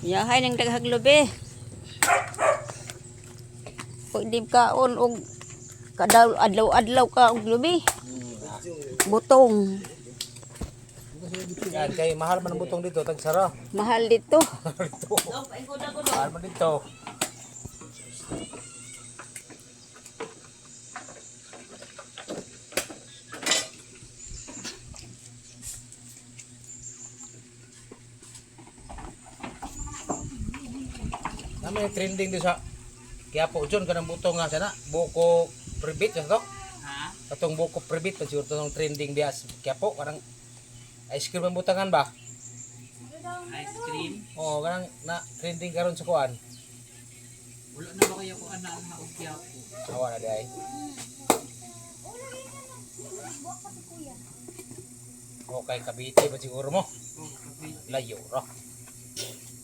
Yahay ng daghag lubi. Pwede kaon og adlaw-adlaw ka og lubi. Butong. Yan, kay mahal man ang butong dito, tagsara. Mahal dito. Mahal man dito. Namin trending din sa Quiapo John kanang butong nga sana buko pribit sa to. Ha? Katong buko pribit pa siguro tong trending bias Quiapo kanang ice cream ang butangan ba? Ice cream? Oo, kanang na trending karon sa kuan. Wala na ba kayo kung ana ang naugya ko? Awa na day. Okay, Cavite ba siguro mo? Layo ra.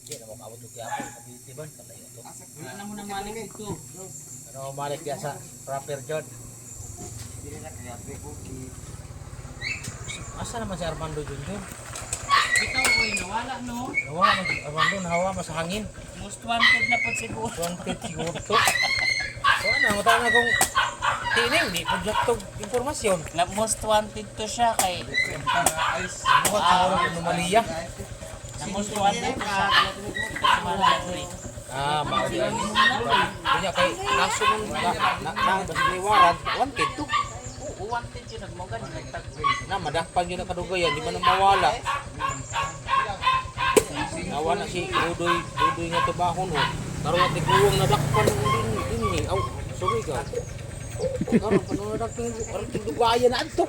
Di na mo kaabot og Quiapo, Cavite ba kalayo to. Wala na mo na malik ito. Ano malik dia sa proper John. Asa naman si Armando Junjun? Ikaw ko'y nawala no? Nawa man si Armando, nahawa man sa hangin. Most wanted na po siguro. Wanted siguro to. So ano, mata na kung tining, di po tog informasyon. Na most wanted to siya kay Mukhang siguro kung numaliya. na most wanted to siya. Mauli. Kanya kay kaso nung basta warrant, wanted to. Oo, wanted yun. Nagmogan yun. Na, madakpan yun ang kadugayan, di man na mawala. Nawa na si Dudoy nga tubahon ho. Karoon natin guwang nadakpan din ni. Aw, sorry ka. Karoon pa nung nadakpan, karoon dugayan na ito.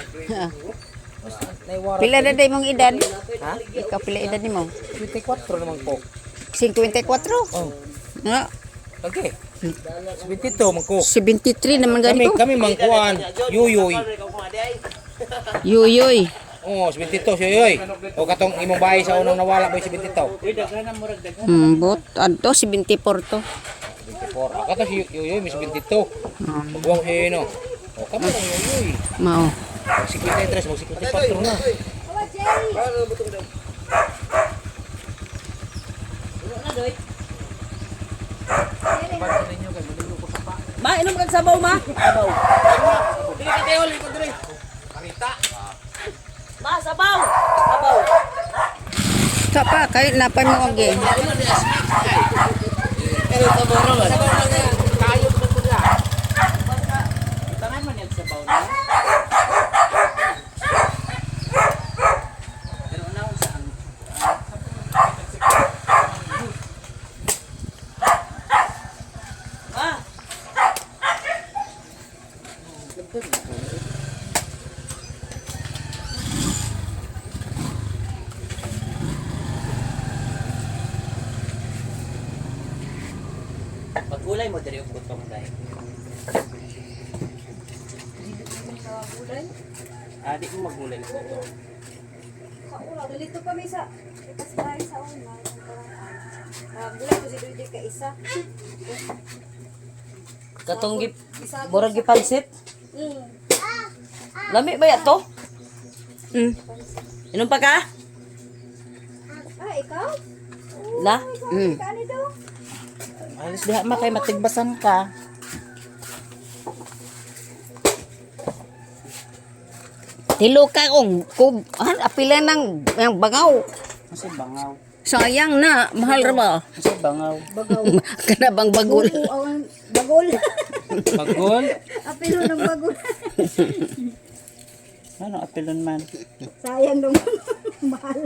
Pila na day mong edad? Ha? Ikaw pila edad nimo? 24 naman ko. 54. Oh, Nga. okay. 72 man ko. 73 naman Kami, ganito. kami mangkuan, yuyoy. Yuyoy. Oo, 72 si yuyoy. O katong imong bahay sa unang nawala ba 72? Bot adto 74 to. 24. Kato si yuyoy, may 72. Magwang siya no. O kami lang yuyoy. Mao. Mag 53, mag 54 na. Ma, inom kag sabaw, ma. Sabaw. Dili ka tayo, likod diri. Parita. Ma, sabaw. Sabaw. Sa pa kay napay mo og eh. Pero sabaw naman. Kayo ko pula. Tangan man yung sabaw na. Pero na kung saan. Ma. Pagulay mo diri yung butong dahil. Di mo magulay ng butong. Sa una, dito kami sa bahay sa una. Gulay ko si Dudy ka isa. Katong burag gipansit. Lami ba yato? Inom pa ka? Ikaw? La? Kani daw? Alis diha ma kay matigbasan ka. Tilo ka kung apila ng bangaw. Kasi bangaw. Sayang na, mahal ra ba? Kasi bangaw. Kana bang bagol? Bagol. Bagol? Apilo ng bagol. Ano apelon man? Sayang dong. Mahal.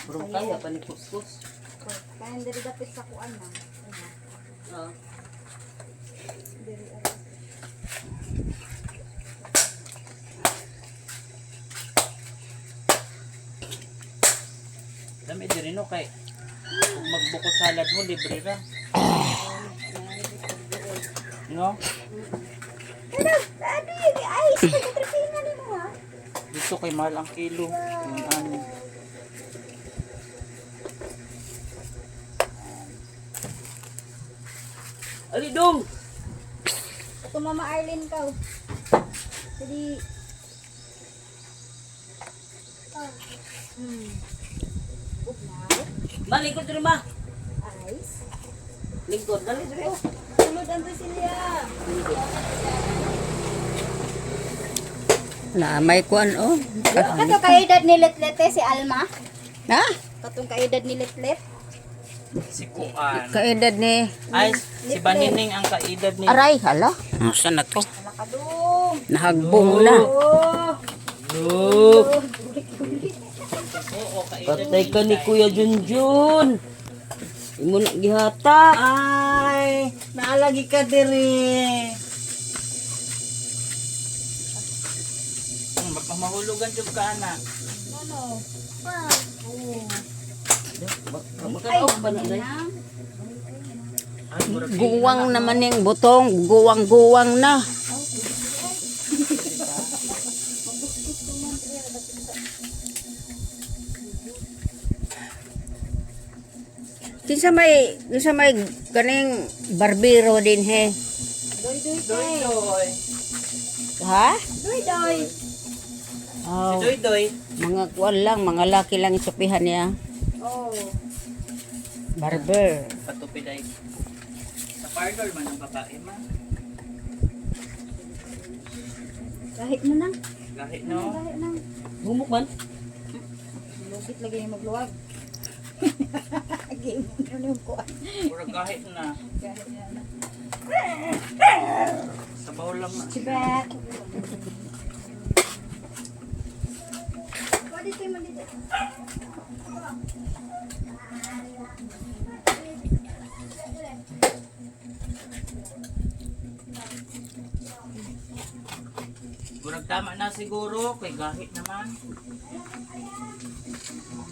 Bro, kaya pa ni kuskus. Kaya dari dapit sa kuan na. Dami diri no kay kung magbuko salad mo libre ra. No? Daddy, ay, pagkatripina ni mo ha. Dito kay mahal ang kilo. Yung ano. Ali dong. to Mama Arlene ka. Jadi Balik ko diri ma. Ice. Lingkod dali diri. Sulod ang Cecilia. Na may kuan oh. Kato kaedad ni Letlete si Alma. Ha? Katong kaedad ni Letlet. Si Kuan. Kaedad ni Ay, si Banining ang kaedad ni... Aray, hala. Ano na to? Nakadum. Nahagbong na. Oh. Look. Oo, kaedad Patay ka ni Kuya Junjun. Imo na gihata. Ay, naalagi ka diri. Mahulugan yung ka, anak. Ano? Makaaw ba na day? Ay, murag Guwang naman yung butong. Guwang-guwang na. Kinsa may kaning barbero din he. Doy doy Doy kay. Doy. Ha? Doy doy. Oh, Si Doy Doy. mga kuan lang, mga laki lang isupihan niya. Oh. Barber. Patupi day. Sa parlor man ang babae man. Kahit na nang. Kahit no. Kahit nang. Bumuk man. Lugit lagi yung magluwag. Game ano yung kuan. Murag kahit na. Kahit na. Sabaw lang na. Chibet. Pwede tayo mandito. Murag tama na siguro. Kay gahit naman.